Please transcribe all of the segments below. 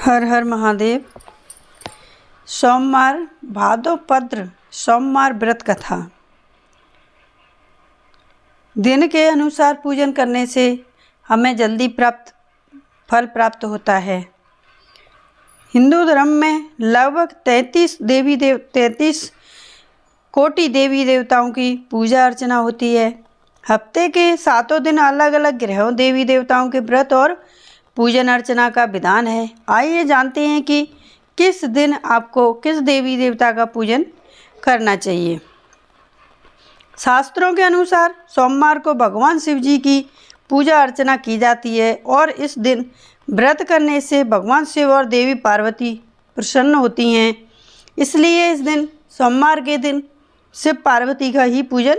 हर हर महादेव। सोमवार भादोपद्र सोमवार व्रत कथा। दिन के अनुसार पूजन करने से हमें जल्दी फल प्राप्त होता है। हिंदू धर्म में लगभग 33 कोटि देवी देवताओं की पूजा अर्चना होती है। हफ्ते के 7 दिन अलग अलग ग्रहों देवी देवताओं के व्रत और पूजन अर्चना का विधान है। आइए जानते हैं कि किस दिन आपको किस देवी देवता का पूजन करना चाहिए। शास्त्रों के अनुसार सोमवार को भगवान शिव जी की पूजा अर्चना की जाती है और इस दिन व्रत करने से भगवान शिव और देवी पार्वती प्रसन्न होती हैं। इसलिए इस दिन सोमवार के दिन शिव पार्वती का ही पूजन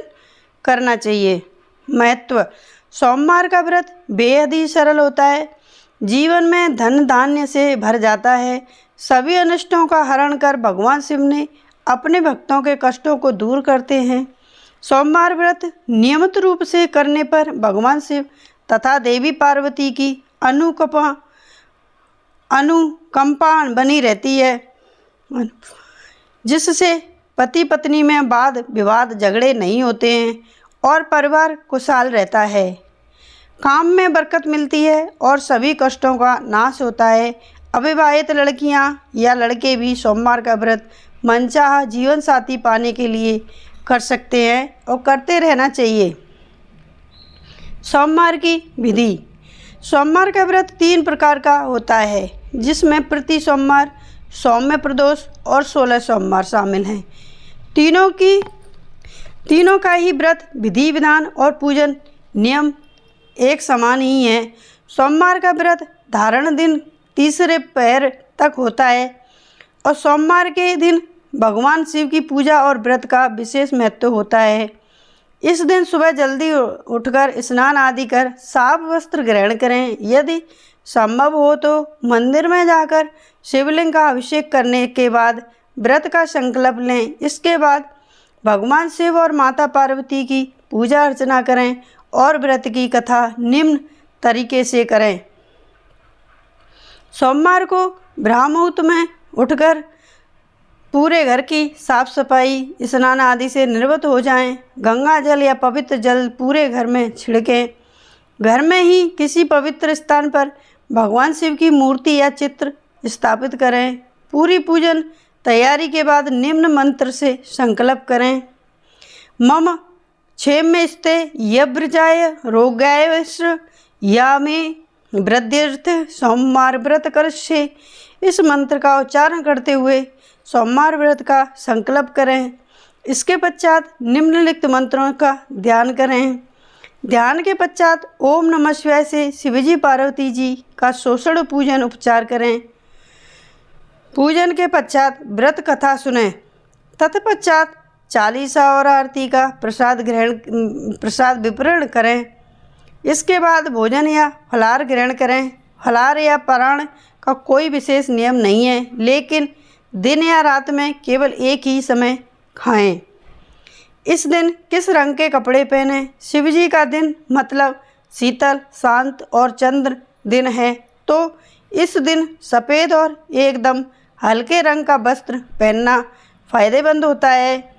करना चाहिए। महत्व: सोमवार का व्रत बेहद ही सरल होता है। जीवन में धन धान्य से भर जाता है। सभी अनिष्टों का हरण कर भगवान शिव ने अपने भक्तों के कष्टों को दूर करते हैं। सोमवार व्रत नियमित रूप से करने पर भगवान शिव तथा देवी पार्वती की अनुकंपा बनी रहती है, जिससे पति पत्नी में वाद विवाद झगड़े नहीं होते हैं और परिवार खुशहाल रहता है। काम में बरकत मिलती है और सभी कष्टों का नाश होता है। अविवाहित लड़कियां या लड़के भी सोमवार का व्रत मनचाहा जीवन साथी पाने के लिए कर सकते हैं और करते रहना चाहिए। सोमवार की विधि: सोमवार का व्रत 3 प्रकार का होता है, जिसमें प्रति सोमवार, सौम्य प्रदोष और 16 सोमवार शामिल हैं। तीनों का ही व्रत विधि विधान और पूजन नियम एक समान ही है। सोमवार का व्रत धारण दिन तीसरे पहर तक होता है और सोमवार के दिन भगवान शिव की पूजा और व्रत का विशेष महत्व होता है। इस दिन सुबह जल्दी उठकर स्नान आदि कर साफ वस्त्र ग्रहण करें। यदि संभव हो तो मंदिर में जाकर शिवलिंग का अभिषेक करने के बाद व्रत का संकल्प लें। इसके बाद भगवान शिव और माता पार्वती की पूजा अर्चना करें और व्रत की कथा निम्न तरीके से करें। सोमवार को ब्रह्ममुहूर्त में उठकर पूरे घर की साफ सफाई स्नान आदि से निवृत्त हो जाएं। गंगा जल या पवित्र जल पूरे घर में छिड़कें। घर में ही किसी पवित्र स्थान पर भगवान शिव की मूर्ति या चित्र स्थापित करें। पूरी पूजन तैयारी के बाद निम्न मंत्र से संकल्प करें। मम क्षेम स्ते यव्रजाय रोगाय या में वृद्ध्यर्थ सोमवार व्रत करशे। इस मंत्र का उच्चारण करते हुए सोमवार व्रत का संकल्प करें। इसके पश्चात निम्नलिखित मंत्रों का ध्यान करें। ध्यान के पश्चात ओम नमः शिवाय से शिवजी पार्वती जी का षोडश पूजन उपचार करें। पूजन के पश्चात व्रत कथा सुनें। तत्पश्चात चालीसा और आरती का प्रसाद वितरण करें। इसके बाद भोजन या फलाहार ग्रहण करें। फलाहार या पारण का कोई विशेष नियम नहीं है, लेकिन दिन या रात में केवल एक ही समय खाएं। इस दिन किस रंग के कपड़े पहनें? शिवजी का दिन मतलब शीतल, शांत और चंद्र दिन है, तो इस दिन सफ़ेद और एकदम हल्के रंग का वस्त्र पहनना फायदेमंद होता है,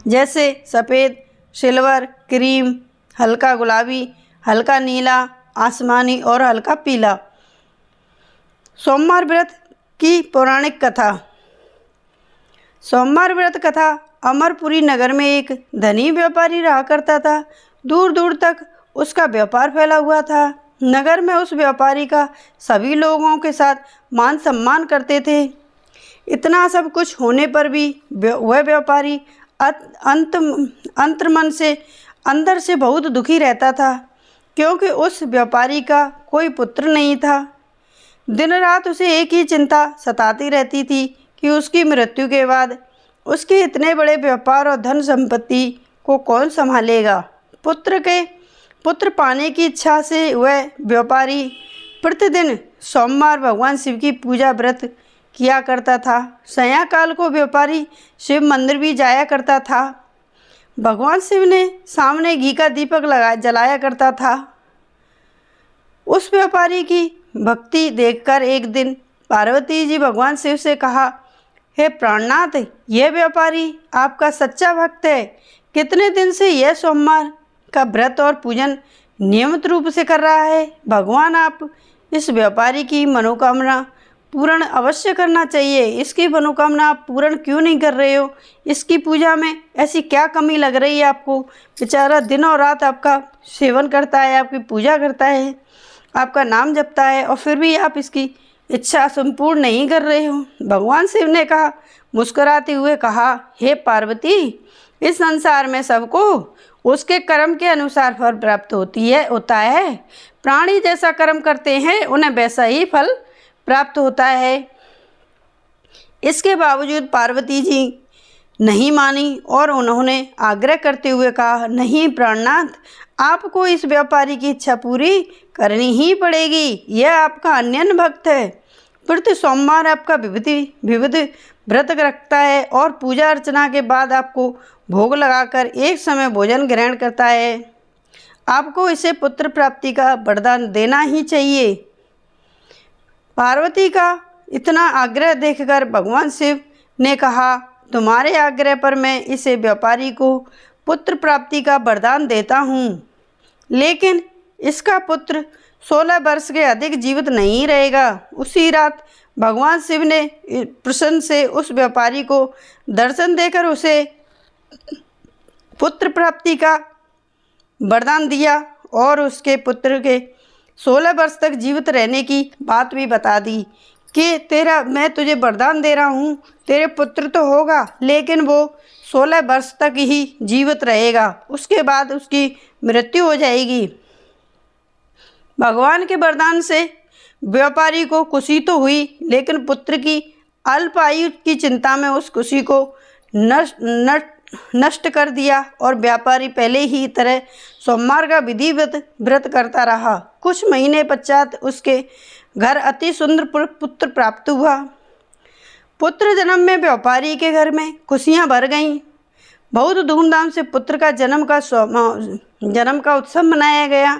जैसे सफ़ेद, सिल्वर, क्रीम, हल्का गुलाबी, हल्का नीला, आसमानी और हल्का पीला। सोमवार व्रत की पौराणिक कथा। सोमवार व्रत कथा: अमरपुरी नगर में एक धनी व्यापारी रहा करता था। दूर दूर तक उसका व्यापार फैला हुआ था। नगर में उस व्यापारी का सभी लोगों के साथ मान सम्मान करते थे। इतना सब कुछ होने पर भी वह व्यापारी अंतर्मन से अंदर से बहुत दुखी रहता था, क्योंकि उस व्यापारी का कोई पुत्र नहीं था। दिन रात उसे एक ही चिंता सताती रहती थी कि उसकी मृत्यु के बाद उसके इतने बड़े व्यापार और धन संपत्ति को कौन संभालेगा। पुत्र पाने की इच्छा से वह व्यापारी प्रतिदिन सोमवार भगवान शिव की पूजा व्रत किया करता था। सायंकाल को व्यापारी शिव मंदिर भी जाया करता था। भगवान शिव ने सामने घी का दीपक जलाया करता था। उस व्यापारी की भक्ति देखकर एक दिन पार्वती जी भगवान शिव से कहा, हे प्राणनाथ, यह व्यापारी आपका सच्चा भक्त है। कितने दिन से यह सोमवार का व्रत और पूजन नियमित रूप से कर रहा है। भगवान, आप इस व्यापारी की मनोकामना पूर्ण अवश्य करना चाहिए। इसकी मनोकामना आप पूर्ण क्यों नहीं कर रहे हो? इसकी पूजा में ऐसी क्या कमी लग रही है आपको? बेचारा दिन और रात आपका सेवन करता है, आपकी पूजा करता है, आपका नाम जपता है, और फिर भी आप इसकी इच्छा संपूर्ण नहीं कर रहे हो। भगवान शिव ने कहा, मुस्कुराते हुए कहा, हे पार्वती, इस संसार में सबको उसके कर्म के अनुसार फल प्राप्त होता है। प्राणी जैसा कर्म करते हैं उन्हें वैसा ही फल प्राप्त होता है। इसके बावजूद पार्वती जी नहीं मानी और उन्होंने आग्रह करते हुए कहा, नहीं प्राणनाथ, आपको इस व्यापारी की इच्छा पूरी करनी ही पड़ेगी। यह आपका अन्य भक्त है। प्रति सोमवार आपका विविध व्रत रखता है और पूजा अर्चना के बाद आपको भोग लगाकर एक समय भोजन ग्रहण करता है। आपको इसे पुत्र प्राप्ति का वरदान देना ही चाहिए। पार्वती का इतना आग्रह देखकर भगवान शिव ने कहा, तुम्हारे आग्रह पर मैं इसे व्यापारी को पुत्र प्राप्ति का वरदान देता हूँ, लेकिन इसका पुत्र 16 वर्ष के अधिक जीवित नहीं रहेगा। उसी रात भगवान शिव ने प्रसन्न से उस व्यापारी को दर्शन देकर उसे पुत्र प्राप्ति का वरदान दिया और उसके पुत्र के 16 वर्ष तक जीवित रहने की बात भी बता दी कि मैं तुझे वरदान दे रहा हूँ, तेरे पुत्र तो होगा, लेकिन वो 16 वर्ष तक ही जीवित रहेगा, उसके बाद उसकी मृत्यु हो जाएगी। भगवान के वरदान से व्यापारी को खुशी तो हुई, लेकिन पुत्र की अल्प आयु की चिंता में उस खुशी को नष्ट कर दिया और व्यापारी पहले ही तरह सोमवार का विधिवत व्रत करता रहा। कुछ महीने पश्चात उसके घर अति सुंदर पुत्र प्राप्त हुआ। पुत्र जन्म में व्यापारी के घर में खुशियां भर गईं। बहुत धूमधाम से पुत्र का जन्म का उत्सव मनाया गया।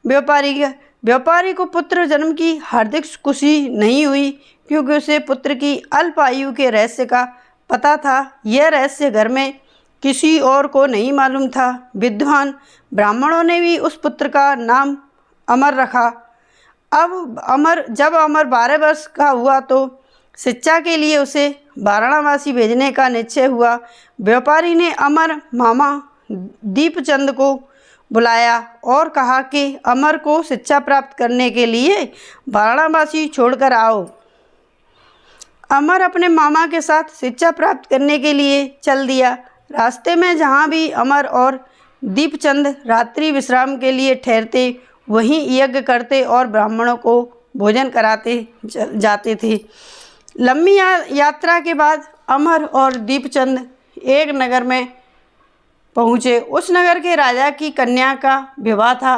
व्यापारी को पुत्र जन्म की हार्दिक खुशी नहीं हुई, क्योंकि उसे पुत्र की अल्प आयु के रहस्य का पता था। यह रहस्य घर में किसी और को नहीं मालूम था। विद्वान ब्राह्मणों ने भी उस पुत्र का नाम अमर रखा। जब अमर 12 वर्ष का हुआ तो शिक्षा के लिए उसे वाराणसी भेजने का निश्चय हुआ। व्यापारी ने अमर मामा दीपचंद को बुलाया और कहा कि अमर को शिक्षा प्राप्त करने के लिए वाराणसी छोड़कर आओ। अमर अपने मामा के साथ शिक्षा प्राप्त करने के लिए चल दिया। रास्ते में जहाँ भी अमर और दीपचंद रात्रि विश्राम के लिए ठहरते, वहीं यज्ञ करते और ब्राह्मणों को भोजन कराते जाते थे। लंबी यात्रा के बाद अमर और दीपचंद एक नगर में पहुँचे। उस नगर के राजा की कन्या का विवाह था।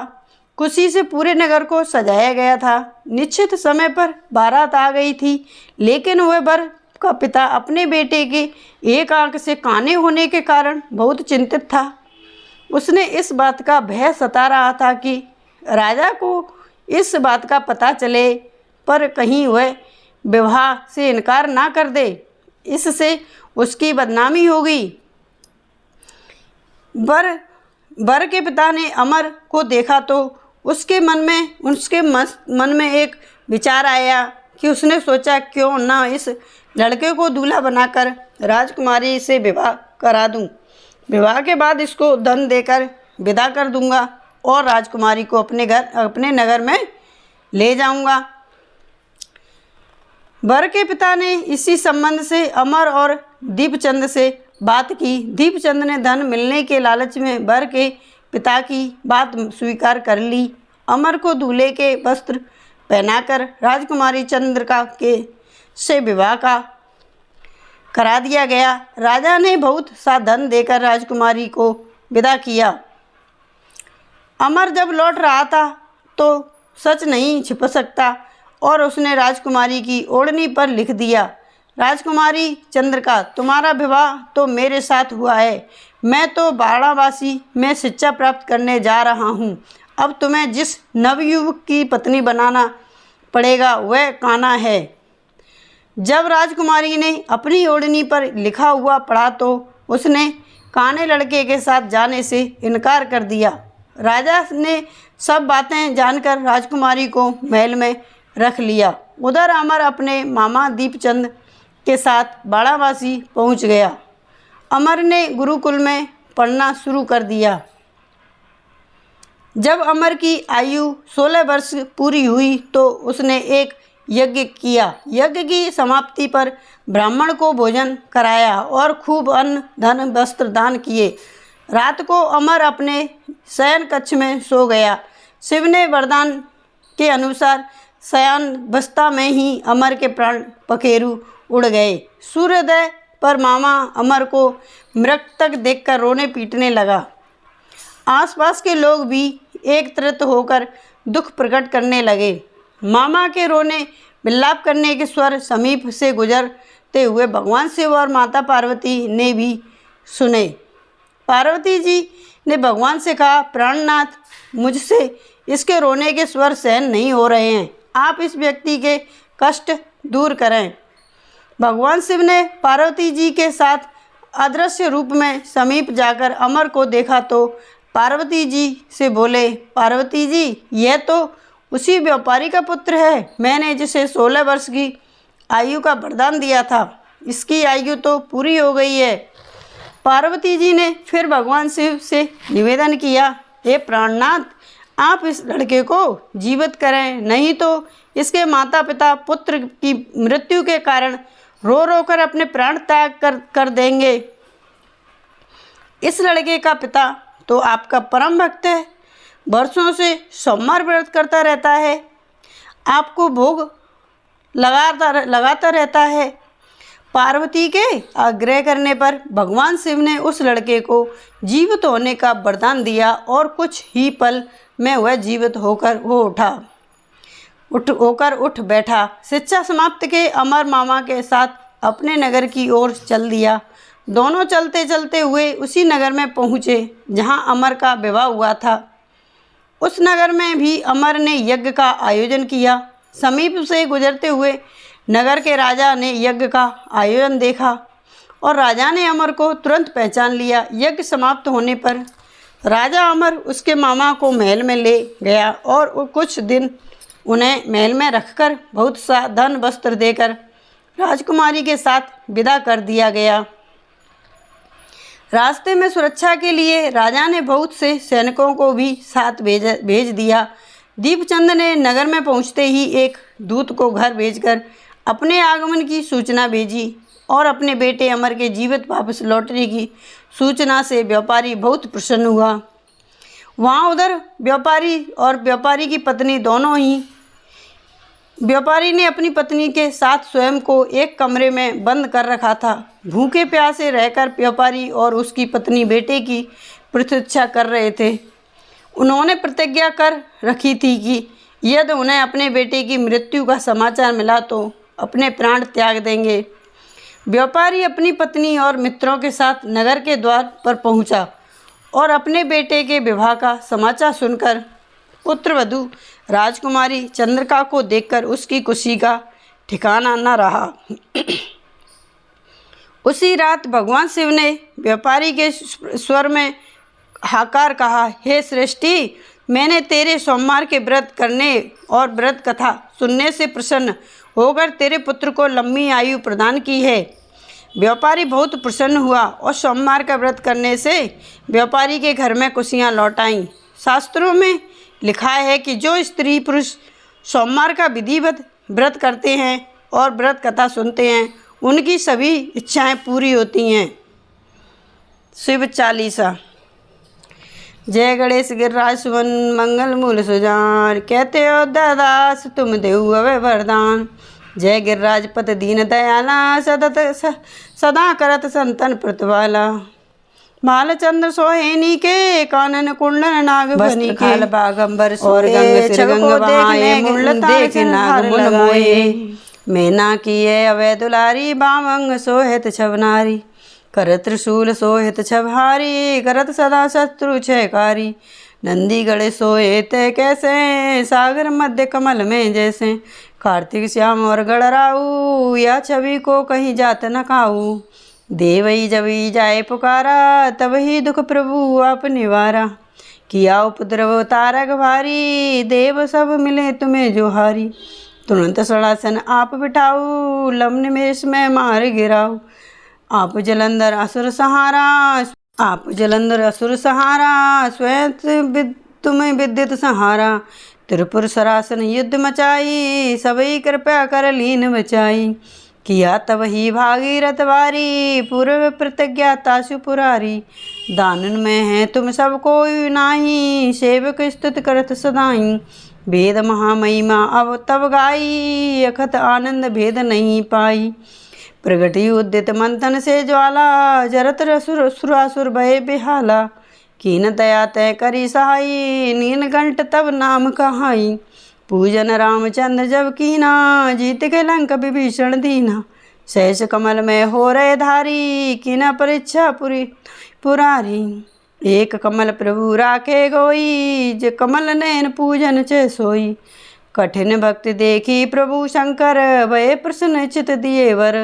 खुशी से पूरे नगर को सजाया गया था। निश्चित समय पर बारात आ गई थी, लेकिन वह वर का पिता अपने बेटे के एक आंख से काने होने के कारण बहुत चिंतित था। उसने इस बात का भय सता रहा था कि राजा को इस बात का पता चले पर कहीं वह विवाह से इनकार ना कर दे, इससे उसकी बदनामी होगी। वर के पिता ने अमर को देखा तो उसके मन में एक विचार आया कि उसने सोचा, क्यों ना इस लड़के को दूल्हा बनाकर राजकुमारी से विवाह करा दूं। विवाह के बाद इसको धन देकर विदा कर दूंगा और राजकुमारी को अपने नगर में ले जाऊंगा। वर के पिता ने इसी संबंध से अमर और दीपचंद से बात की। दीपचंद ने धन मिलने के लालच में वर के पिता की बात स्वीकार कर ली। अमर को दूल्हे के वस्त्र पहनाकर राजकुमारी चंद्रिका से विवाह करा दिया गया। राजा ने बहुत सा धन देकर राजकुमारी को विदा किया। अमर जब लौट रहा था तो सच नहीं छिप सकता और उसने राजकुमारी की ओढ़नी पर लिख दिया, राजकुमारी चंद्रिका, तुम्हारा विवाह तो मेरे साथ हुआ है। मैं तो वाराणसी में शिक्षा प्राप्त करने जा रहा हूँ। अब तुम्हें जिस नवयुवक की पत्नी बनाना पड़ेगा वह कान्हा है। जब राजकुमारी ने अपनी ओढ़नी पर लिखा हुआ पढ़ा तो उसने काने लड़के के साथ जाने से इनकार कर दिया। राजा ने सब बातें जानकर राजकुमारी को महल में रख लिया। उधर अमर अपने मामा दीपचंद के साथ बाड़ावासी पहुंच गया। अमर ने गुरुकुल में पढ़ना शुरू कर दिया। जब अमर की आयु 16 वर्ष पूरी हुई तो उसने एक यज्ञ किया। यज्ञ की समाप्ति पर ब्राह्मण को भोजन कराया और खूब अन्न धन वस्त्र दान किए। रात को अमर अपने शयन कक्ष में सो गया। शिव ने वरदान के अनुसार शयन अवस्था में ही अमर के प्राण पखेरु उड़ गए। सूर्योदय पर मामा अमर को मृतक देखकर रोने पीटने लगा। आसपास के लोग भी एकत्रित होकर दुख प्रकट करने लगे। मामा के रोने विलाप करने के स्वर समीप से गुजरते हुए भगवान शिव और माता पार्वती ने भी सुने। पार्वती जी ने भगवान से कहा, प्राणनाथ, मुझसे इसके रोने के स्वर सहन नहीं हो रहे हैं, आप इस व्यक्ति के कष्ट दूर करें। भगवान शिव ने पार्वती जी के साथ अदृश्य रूप में समीप जाकर अमर को देखा तो पार्वती जी से बोले, पार्वती जी, यह तो उसी व्यापारी का पुत्र है, मैंने जिसे 16 वर्ष की आयु का वरदान दिया था। इसकी आयु तो पूरी हो गई है। पार्वती जी ने फिर भगवान शिव से निवेदन किया, हे प्राणनाथ, आप इस लड़के को जीवित करें, नहीं तो इसके माता पिता पुत्र की मृत्यु के कारण रो रो कर अपने प्राण त्याग कर देंगे। इस लड़के का पिता तो आपका परम भक्त है, वर्षों से सोमवार व्रत करता रहता है, आपको भोग लगाता रहता है। पार्वती के आग्रह करने पर भगवान शिव ने उस लड़के को जीवित होने का वरदान दिया और कुछ ही पल में वह जीवित होकर उठ बैठा। शिक्षा समाप्त के अमर मामा के साथ अपने नगर की ओर चल दिया। दोनों चलते चलते हुए उसी नगर में पहुँचे जहाँ अमर का विवाह हुआ था। उस नगर में भी अमर ने यज्ञ का आयोजन किया। समीप से गुजरते हुए नगर के राजा ने यज्ञ का आयोजन देखा और राजा ने अमर को तुरंत पहचान लिया। यज्ञ समाप्त होने पर राजा अमर उसके मामा को महल में ले गया और कुछ दिन उन्हें महल में रखकर बहुत सा धन वस्त्र देकर राजकुमारी के साथ विदा कर दिया गया। रास्ते में सुरक्षा के लिए राजा ने बहुत से सैनिकों को भी साथ भेज दिया। दीपचंद ने नगर में पहुंचते ही एक दूत को घर भेजकर अपने आगमन की सूचना भेजी और अपने बेटे अमर के जीवित वापस लौटने की सूचना से व्यापारी बहुत प्रसन्न हुआ। वहाँ उधर व्यापारी और व्यापारी की पत्नी दोनों ही, व्यापारी ने अपनी पत्नी के साथ स्वयं को एक कमरे में बंद कर रखा था। भूखे प्यासे रहकर व्यापारी और उसकी पत्नी बेटे की प्रतीक्षा कर रहे थे। उन्होंने प्रतिज्ञा कर रखी थी कि यदि उन्हें अपने बेटे की मृत्यु का समाचार मिला तो अपने प्राण त्याग देंगे। व्यापारी अपनी पत्नी और मित्रों के साथ नगर के द्वार पर पहुंचा और अपने बेटे के विवाह का समाचार सुनकर पुत्रवधू राजकुमारी चंद्रिका को देखकर उसकी खुशी का ठिकाना न रहा। उसी रात भगवान शिव ने व्यापारी के स्वर में हाकार कहा, हे सृष्टि, मैंने तेरे सोमवार के व्रत करने और व्रत कथा सुनने से प्रसन्न होकर तेरे पुत्र को लंबी आयु प्रदान की है। व्यापारी बहुत प्रसन्न हुआ और सोमवार का व्रत करने से व्यापारी के घर में खुशियाँ लौट आईं। शास्त्रों में लिखा है कि जो स्त्री पुरुष सोमवार का विधिवत व्रत करते हैं और व्रत कथा सुनते हैं उनकी सभी इच्छाएं पूरी होती हैं। शिव चालीसा। जय गणेश गिरिराज सुवन मंगल मूल सुजान, कहते हो दादास तुम देहु अवे वरदान। जय गिरिराज पत दीन दयाला, सदा करत संतन प्रतिपाला। भालचंद्र सोहेनी के कानन कुंडन नाग बनी के बागंबर और गंग सिर गंग बहाए देख नाग मुन मोए। मैना किए अवै दुलारी बामंग सोहित छवनारी। करत त्रिशूल सोहित छवहारी, करत सदा शत्रु छयकारी। नंदीगढ़ सोए ते कैसे, सागर मध्य कमल में जैसे। कार्तिक श्याम और गढ़राऊ, या छवि को कहीं जात न काऊ। देवई जबी जाए पुकारा, तब ही दुख प्रभु आप निवारा। किया उपद्रव तारक भारी, देव सब मिले तुम्हें जोहारी। तुरंत सड़ासन आप बिठाऊ, लव निमेष में मार गिराऊ। आप जलंधर असुर सहारा, स्वयं तुम्हें विद्युत सहारा। त्रिपुर सरासन युद्ध मचाई, सबई कृपया कर लीन बचाई। किया तब ही भागीरथ वारी, पूर्व प्रतिज्ञा तासु पुरारी। दानन में है तुम सब कोई नाही, सेवक स्तुत करत सदाई। भेद महामहिमा अब तब गाई, अखत आनंद भेद नहीं पाई। प्रगति उद्यत मंथन से ज्वाला, जरत सुरासुर भय बेहाला। कीन दया तय करी सहाई, नीलकंठ तब नाम कहाई। पूजन रामचंद्र जब कीना, जीत के लंक विभीषण दीना। सहस कमल में हो रहे धारी, कीना परीक्षा पुरारी। एक कमल प्रभु राखे गोई, जे कमल नैन पूजन चे सोई। कठिन भक्ति देखी प्रभु शंकर, भय प्रसन्न चित दिए वर।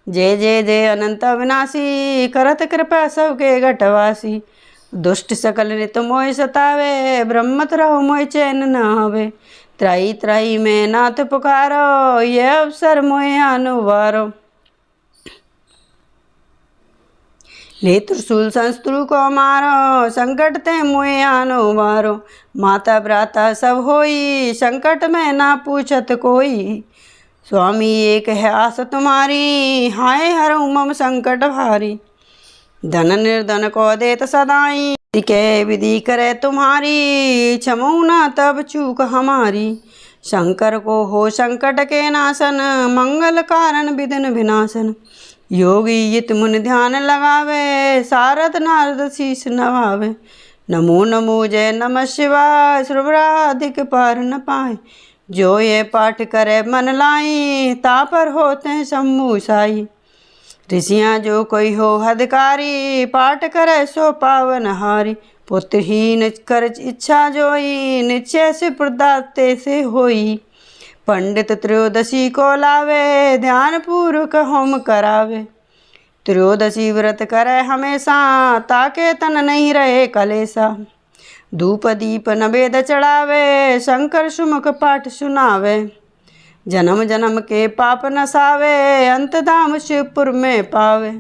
जय जय जय अनंत अविनाशी, करत कृपा सबके घटवासी। दुष्ट सकल नित मोय सतावे, ब्रह्मत रहो मोय चैन न आवे। त्राही त्राही में नाथ पुकारो, ये अवसर मोय अनुवारो। ले त्रिशूल संस्त्रु को मारो, संकट ते मोय आनो मारो। माता भ्राता सब होई, संकट में ना पूछत कोई। स्वामी एक है आस तुम्हारी, हाय हरऊ मम संकट भारी। धन निर्धन को देत सदाई, के विधि करे तुम्हारी। क्षमऊ ना तब चूक हमारी। शंकर को हो संकट के नाशन, मंगल कारण विघ्न विनाशन। योगी यित मुनि ध्यान लगावे, सारद नारद शीस नवावे। नमो नमो जय नमः शिवाय, सुरवराधिक पार न पाए। जो ये पाठ करे मन लाई, तापर होते शंभु साई। ऋषियाँ जो कोई हो हदकारी, पाठ करे सो पावन हारी। पुत्रहीन कर इच्छा जोई, निश्चय से प्रदाते से होई। पंडित त्रयोदशी को लावे, ध्यान पूर्वक होम करावे। त्रयोदशी व्रत करे हमेशा, ताके तन नहीं रहे कलेसा। धूप दीप नवेद चढ़ावे, शंकर सुमुख पाठ सुनावे। जन्म जन्म के पाप नसावे, अंत धाम शिवपुर में पावे।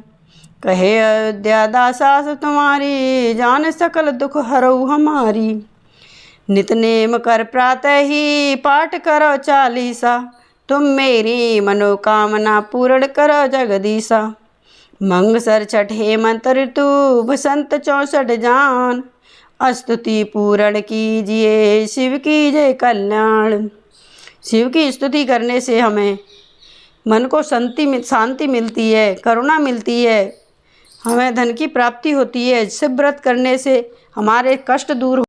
कहे अयोध्या दासास तुम्हारी, जान सकल दुख हरऊ हमारी। नित नेम कर प्रातः ही, पाठ करो चालीसा। तुम मेरी मनोकामना पूर्ण करो जगदीशा। मंगसर छठ हेमंत ऋतु, बसंत 64 जान। स्तुति पूर्ण कीजिए, शिव की जय कल्याण। शिव की स्तुति करने से हमें मन को शांति मिलती है, करुणा मिलती है, हमें धन की प्राप्ति होती है। शिव व्रत करने से हमारे कष्ट दूर